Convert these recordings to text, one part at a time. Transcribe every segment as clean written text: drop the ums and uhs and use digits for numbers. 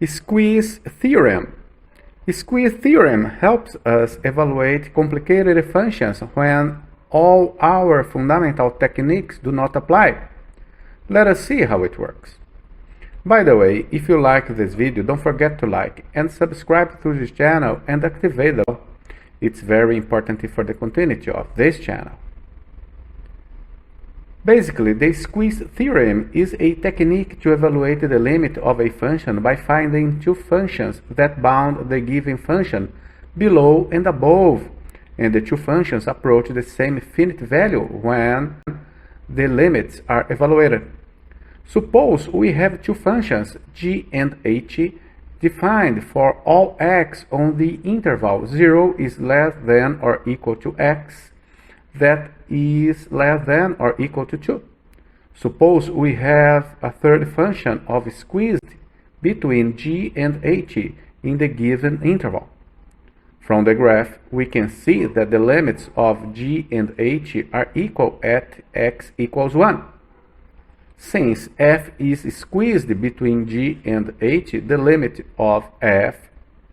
Squeeze Theorem. Squeeze Theorem helps us evaluate complicated functions when all our fundamental techniques do not apply. Let us see how it works. By the way, if you like this video, don't forget to like and subscribe to this channel and activate the bell. It's very important for the continuity of this channel. Basically, the squeeze theorem is a technique to evaluate the limit of a function by finding two functions that bound the given function below and above, and the two functions approach the same finite value when the limits are evaluated. Suppose we have two functions, g and h, defined for all x on the interval 0 is less than or equal to x, that is less than or equal to 2. Suppose we have a third function of squeezed between g and h in the given interval. From the graph, we can see that the limits of g and h are equal at x equals 1. Since f is squeezed between g and h, the limit of f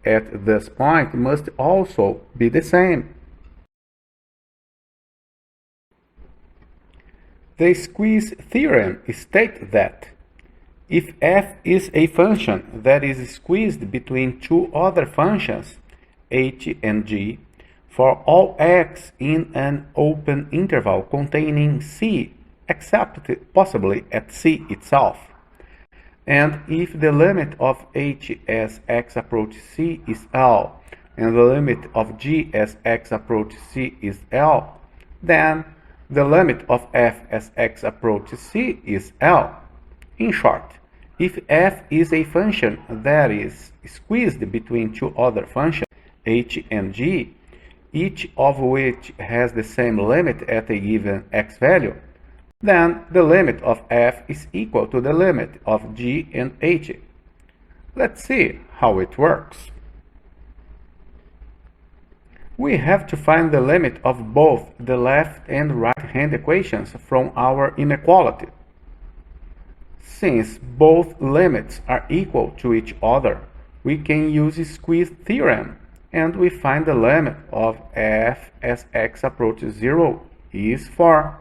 at this point must also be the same. The squeeze theorem states that if f is a function that is squeezed between two other functions, h and g, for all x in an open interval containing c, except possibly at c itself, and if the limit of h as x approaches c is L, and the limit of g as x approaches c is L, then the limit of f as x approaches c is L. In short, if f is a function that is squeezed between two other functions, h and g, each of which has the same limit at a given x value, then the limit of f is equal to the limit of g and h. Let's see how it works. We have to find the limit of both the left and right-hand equations from our inequality. Since both limits are equal to each other, we can use squeeze theorem, and we find the limit of f as x approaches 0 is 4.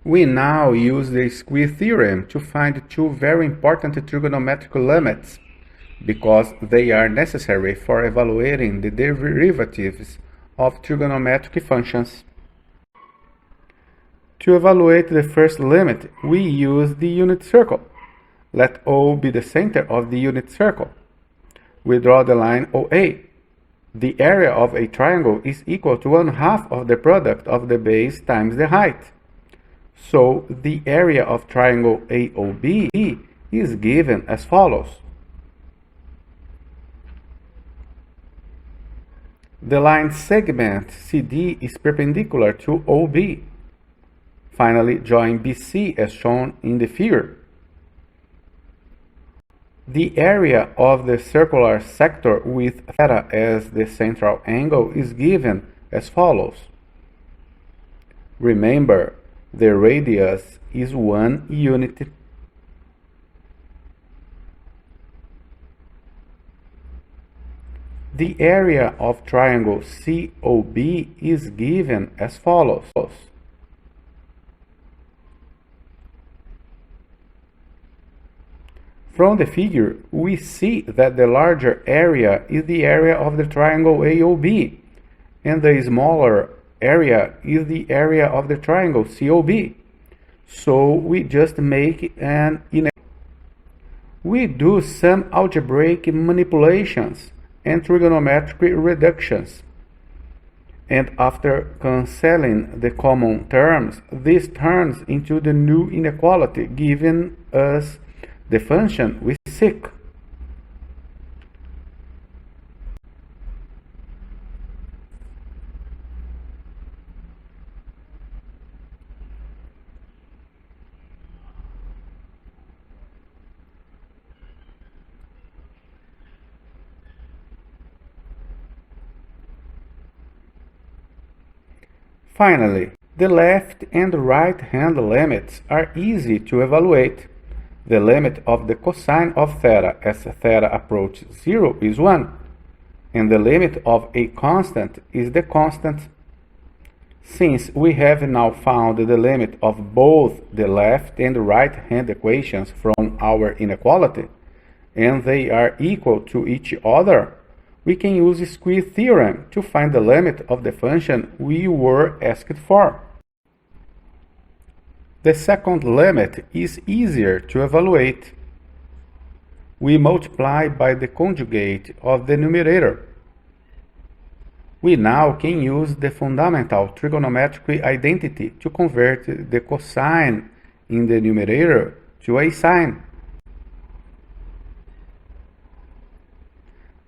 We now use the squeeze theorem to find two very important trigonometric limits, because they are necessary for evaluating the derivatives of trigonometric functions. To evaluate the first limit, we use the unit circle. Let O be the center of the unit circle. We draw the line OA. The area of a triangle is equal to 1/2 of the product of the base times the height. So the area of triangle AOB is given as follows. The line segment CD is perpendicular to OB. Finally, join BC as shown in the figure. The area of the circular sector with theta as the central angle is given as follows. Remember, the radius is 1 unit. The area of triangle COB is given as follows. From the figure, we see that the larger area is the area of the triangle AOB, and the smaller area is the area of the triangle COB. So we just make an inequality. We do some algebraic manipulations and trigonometric reductions. And after cancelling the common terms, this turns into the new inequality, giving us the function we seek. Finally, The left and right hand limits are easy to evaluate. The limit of the cosine of theta as theta approaches 0 is 1, and the limit of a constant is the constant. Since we have now found the limit of both the left and right hand equations from our inequality, and they are equal to each other, we can use Squeeze Theorem to find the limit of the function we were asked for. The second limit is easier to evaluate. We multiply by the conjugate of the numerator. We now can use the fundamental trigonometric identity to convert the cosine in the numerator to a sine.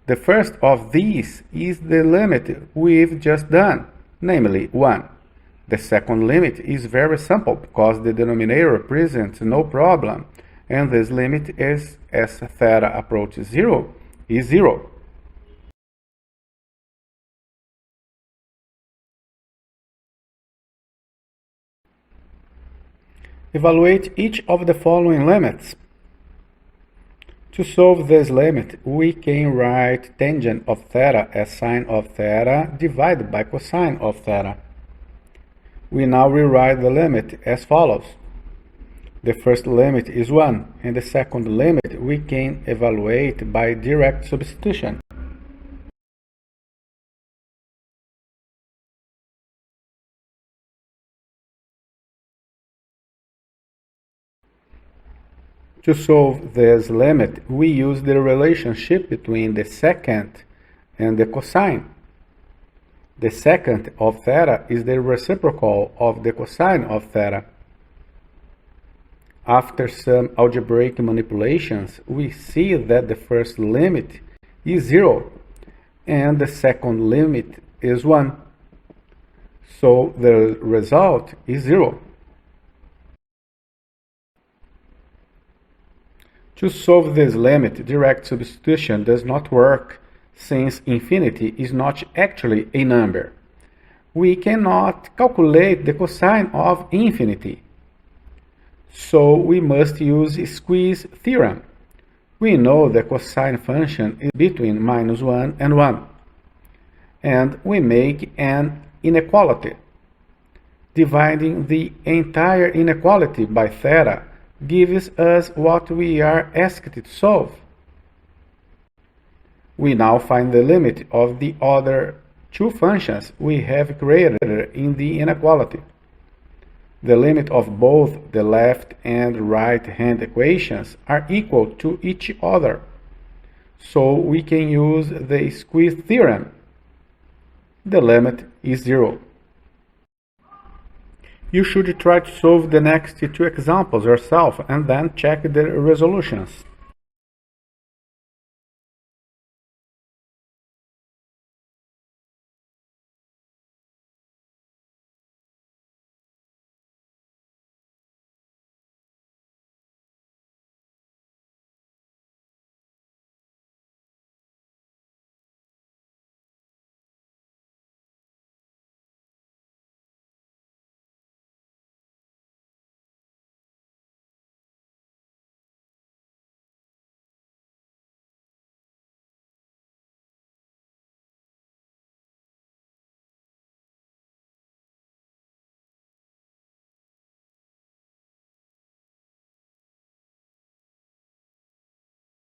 The first of these is the limit we've just done, namely 1. The second limit is very simple because the denominator presents no problem, and this limit is as theta approaches 0 is 0. Evaluate each of the following limits. To solve this limit, we can write tangent of theta as sine of theta divided by cosine of theta. We now rewrite the limit as follows. The first limit is 1, and the second limit we can evaluate by direct substitution. To solve this limit, we use the relationship between the secant and the cosine. The secant of theta is the reciprocal of the cosine of theta. After some algebraic manipulations, we see that the first limit is 0 and the second limit is 1. So the result is 0. To solve this limit, direct substitution does not work, since infinity is not actually a number. We cannot calculate the cosine of infinity. So we must use Squeeze Theorem. We know the cosine function is between -1 and 1. And we make an inequality. Dividing the entire inequality by theta gives us what we are asked to solve. We now find the limit of the other two functions we have created in the inequality. The limit of both the left and right hand equations are equal to each other, so we can use the Squeeze Theorem. The limit is 0. You should try to solve the next two examples yourself and then check the resolutions.